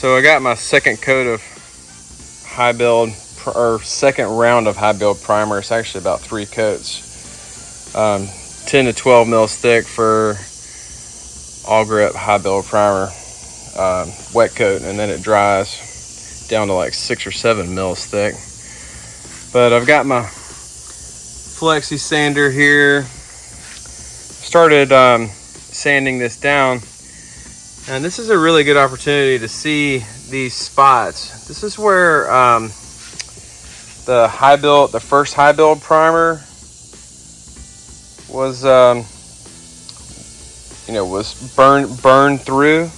So I got my second coat of high build, or second round of high build primer. It's actually about 3 coats, 10 to 12 mils thick for all grip high build primer, wet coat, and then it dries down to like 6 or 7 mils thick. But I've got my flexi sander here. Started sanding this down, and this is a really good opportunity to see these spots. This is where the first high build primer was was burned through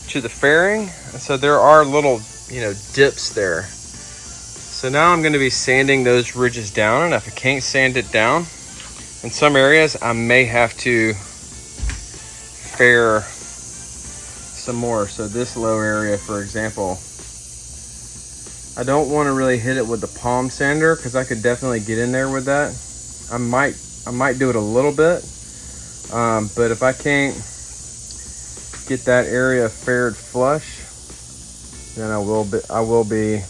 to the fairing, and so there are little dips there. So now I'm going to be sanding those ridges down, and if I can't sand it down in some areas, I may have to fair some more. So this low area, for example, I don't want to really hit it with the palm sander because I could definitely get in there with that. I might do it a little bit, but if I can't get that area faired flush, then I will be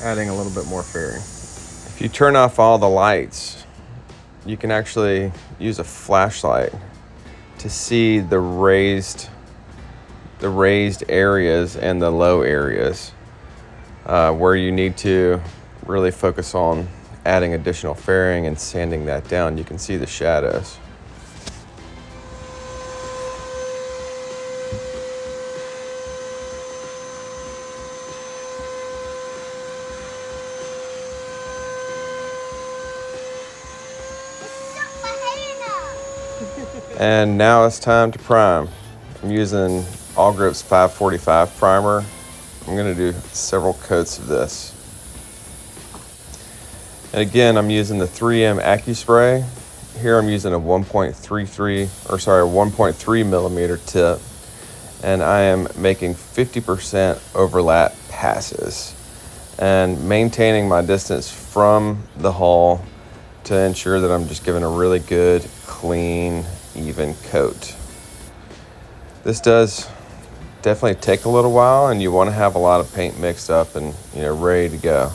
adding a little bit more fairing. If you turn off all the lights, you can actually use a flashlight to see the raised areas and the low areas where you need to really focus on adding additional fairing and sanding that down. You can see the shadows. And now it's time to prime. I'm using All Grip's 545 primer. I'm going to do several coats of this. And again, I'm using the 3M AccuSpray. Here I'm using a 1.3 millimeter tip, and I am making 50% overlap passes and maintaining my distance from the hull to ensure that I'm just giving a really good, clean, even coat. This does definitely take a little while, and you want to have a lot of paint mixed up and ready to go.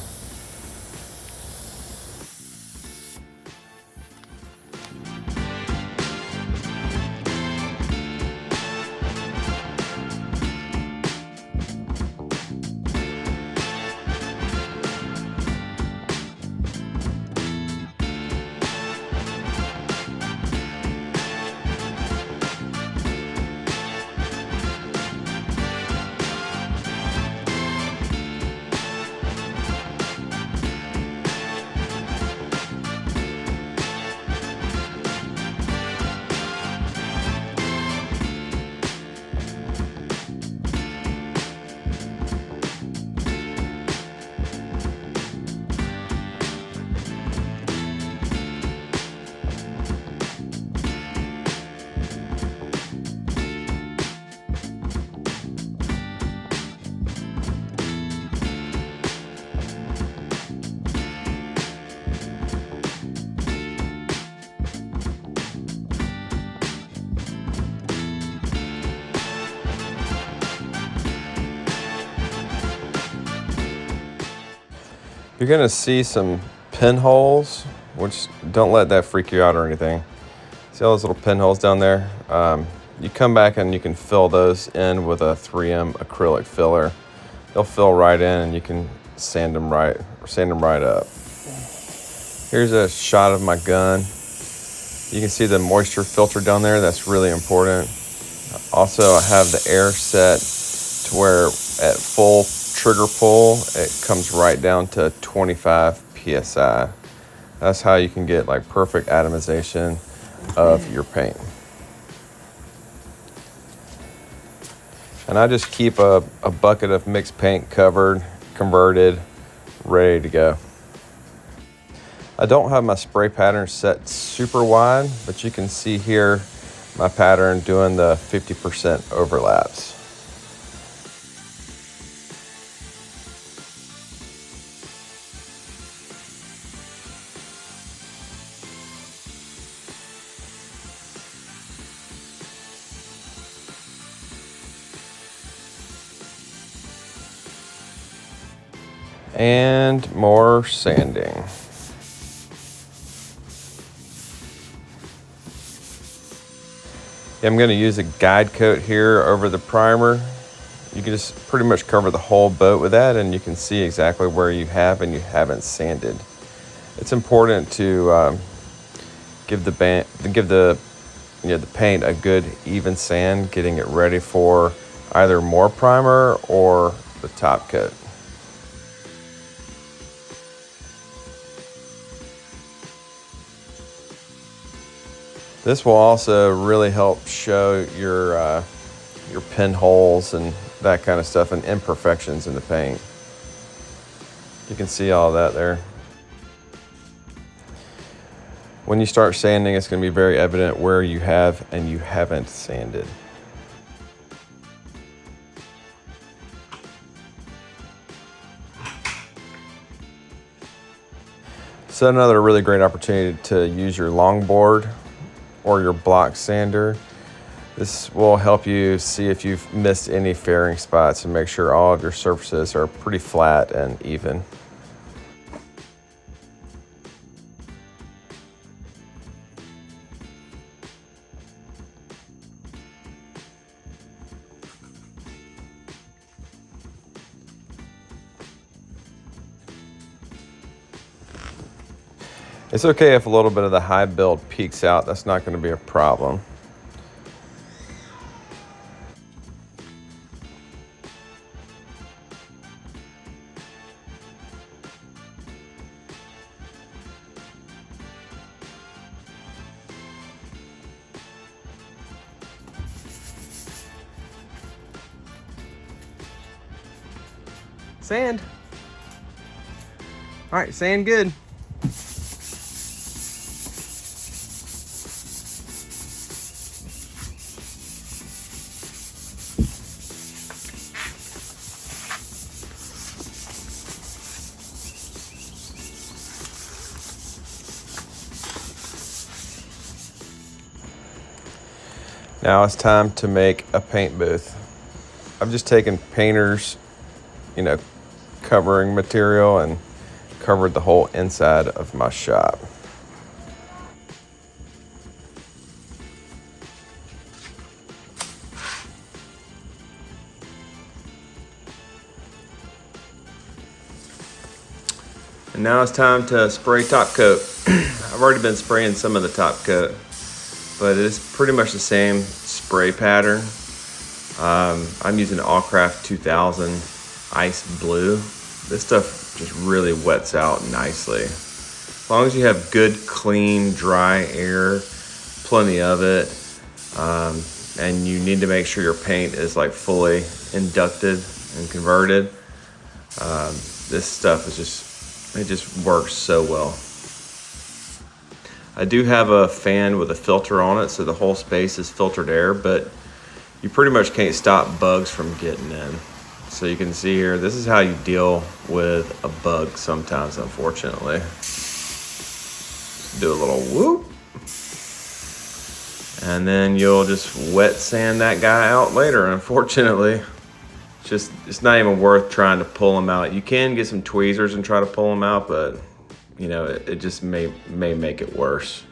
You're going to see some pinholes, which don't let that freak you out or anything. See all those little pinholes down there? You come back and you can fill those in with a 3M acrylic filler. They'll fill right in, and you can sand them right up. Here's a shot of my gun. You can see the moisture filter down there. That's really important. Also, I have the air set to where at full trigger pull, it comes right down to 25 psi. That's how you can get like perfect atomization of your paint. And I just keep a bucket of mixed paint converted, ready to go. I don't have my spray pattern set super wide, but you can see here my pattern doing the 50% overlaps. And more sanding. I'm going to use a guide coat here over the primer. You can just pretty much cover the whole boat with that, and you can see exactly where you have and you haven't sanded. It's important to give the paint a good even sand, getting it ready for either more primer or the top coat. This will also really help show your pinholes and that kind of stuff and imperfections in the paint. You can see all that there. When you start sanding, it's going to be very evident where you have and you haven't sanded. So another really great opportunity to use your longboard or your block sander. This will help you see if you've missed any fairing spots and make sure all of your surfaces are pretty flat and even. It's okay if a little bit of the high build peeks out. That's not going to be a problem. Sand. All right, sand good. Now it's time to make a paint booth. I've just taken painter's, covering material and covered the whole inside of my shop. And now it's time to spray top coat. I've already been spraying some of the top coat, but it's pretty much the same spray pattern. I'm using Allcraft 2000 Ice Blue. This stuff just really wets out nicely. As long as you have good, clean, dry air, plenty of it, and you need to make sure your paint is like fully inducted and converted. This stuff is it just works so well. I do have a fan with a filter on it, so the whole space is filtered air, but you pretty much can't stop bugs from getting in. So you can see here, this is how you deal with a bug sometimes, unfortunately. Do a little whoop. And then you'll just wet sand that guy out later, unfortunately. It's not even worth trying to pull them out. You can get some tweezers and try to pull them out, but it just may make it worse.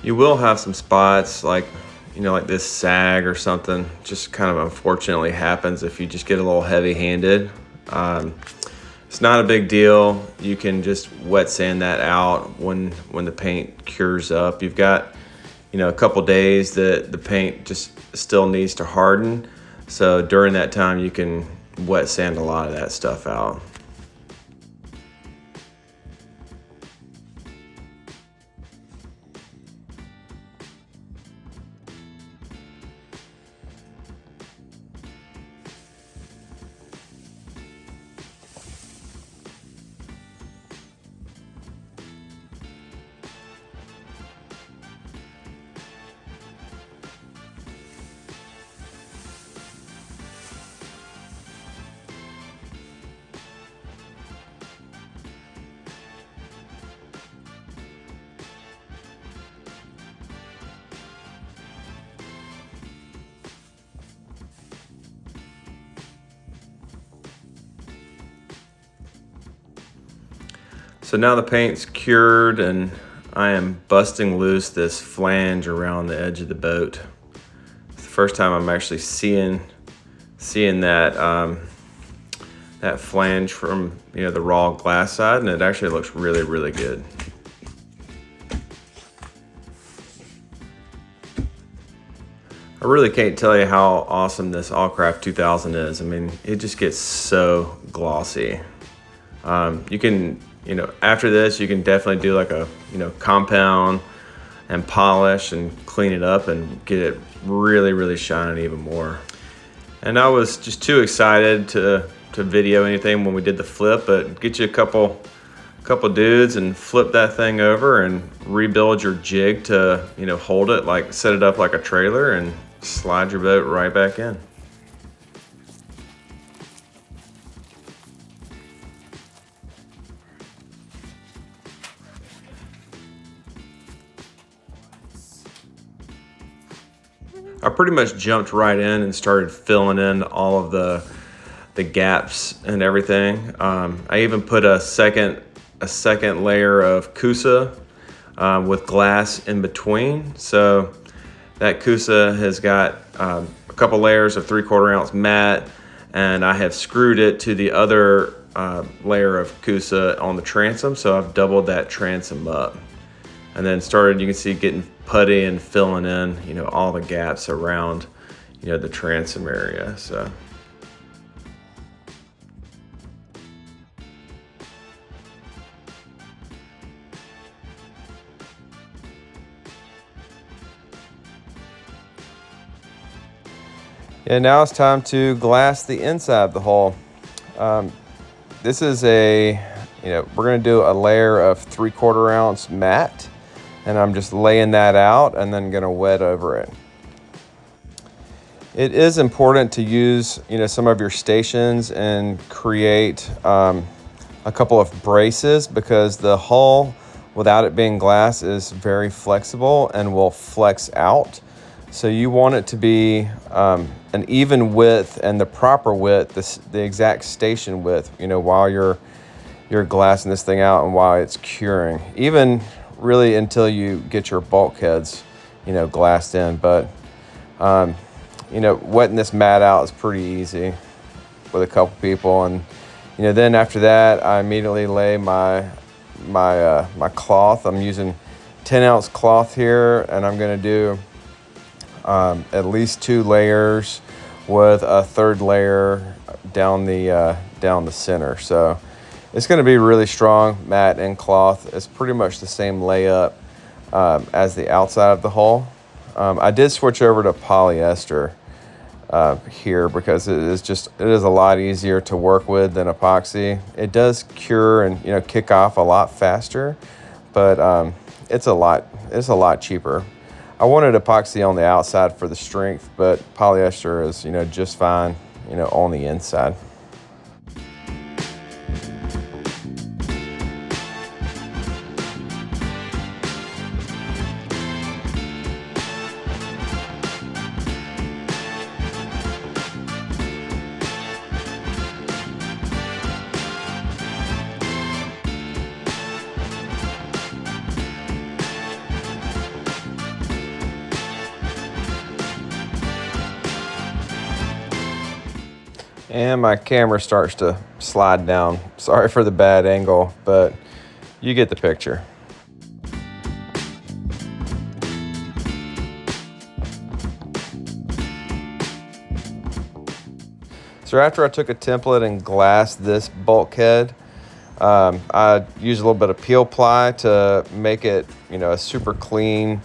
You will have some spots like this sag or something. Just kind of unfortunately happens if you just get a little heavy-handed. It's not a big deal. You can just wet sand that out when the paint cures up. You've got a couple days that the paint just still needs to harden. So during that time, you can wet sand a lot of that stuff out. So now the paint's cured and I am busting loose this flange around the edge of the boat. It's the first time I'm actually seeing that that flange from the raw glass side, and it actually looks really, really good. I really can't tell you how awesome this Allcraft 2000 is. I mean, it just gets so glossy. You can, after this, you can definitely do like a, compound and polish and clean it up and get it really, really shining even more. And I was just too excited to video anything when we did the flip, but get you a couple dudes and flip that thing over and rebuild your jig to, hold it, like set it up like a trailer and slide your boat right back in. I pretty much jumped right in and started filling in all of the gaps and everything. I even put a second layer of Kusa with glass in between. So that Kusa has got a couple layers of 3/4 ounce matte, and I have screwed it to the other layer of Kusa on the transom. So I've doubled that transom up. And then started, you can see, getting putty and filling in, all the gaps around, the transom area. So. Yeah, now it's time to glass the inside of the hull. This is we're gonna do a layer of 3/4 ounce matte, and I'm just laying that out and then gonna wet over it. It is important to use, some of your stations and create a couple of braces, because the hull, without it being glass, is very flexible and will flex out. So you want it to be an even width and the proper width, the exact station width, while you're glassing this thing out and while it's curing. Even really until you get your bulkheads, glassed in. But, wetting this mat out is pretty easy with a couple people. And, then after that, I immediately lay my cloth. I'm using 10-ounce cloth here, and I'm going to do at least 2 layers with a 3rd layer down the center. So it's going to be really strong matte and cloth. It's pretty much the same layup as the outside of the hull. I did switch over to polyester here because it is a lot easier to work with than epoxy. It does cure and kick off a lot faster, but it's a lot cheaper. I wanted epoxy on the outside for the strength, but polyester is, just fine, on the inside. And my camera starts to slide down. Sorry for the bad angle, but you get the picture. So after I took a template and glassed this bulkhead, I used a little bit of peel ply to make it, a super clean,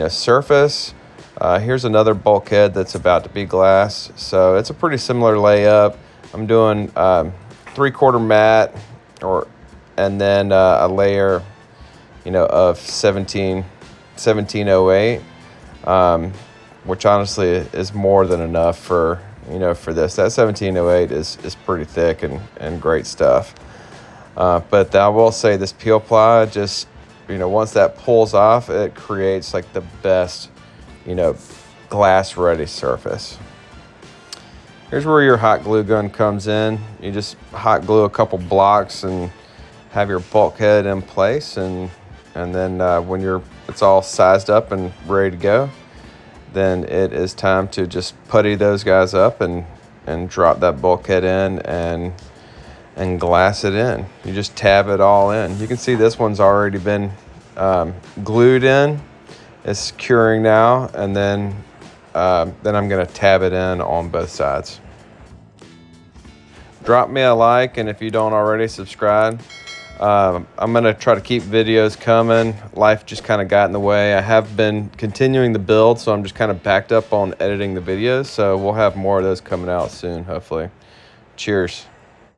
surface. Here's another bulkhead that's about to be glassed. So it's a pretty similar layup. I'm doing 3/4 matte, and then a layer, of 1708, which honestly is more than enough for this. That 1708 is pretty thick and great stuff. But I will say this peel ply just, once that pulls off, it creates like the best, glass ready surface. Here's where your hot glue gun comes in. You just hot glue a couple blocks and have your bulkhead in place, and then when it's all sized up and ready to go, then it is time to just putty those guys up and drop that bulkhead in and glass it in. You just tab it all in. You can see this one's already been glued in. It's securing now, and then I'm going to tab it in on both sides. Drop me a like, and if you don't already, subscribe. I'm going to try to keep videos coming. Life just kind of got in the way. I have been continuing the build, so I'm just kind of backed up on editing the videos. So we'll have more of those coming out soon, hopefully. Cheers.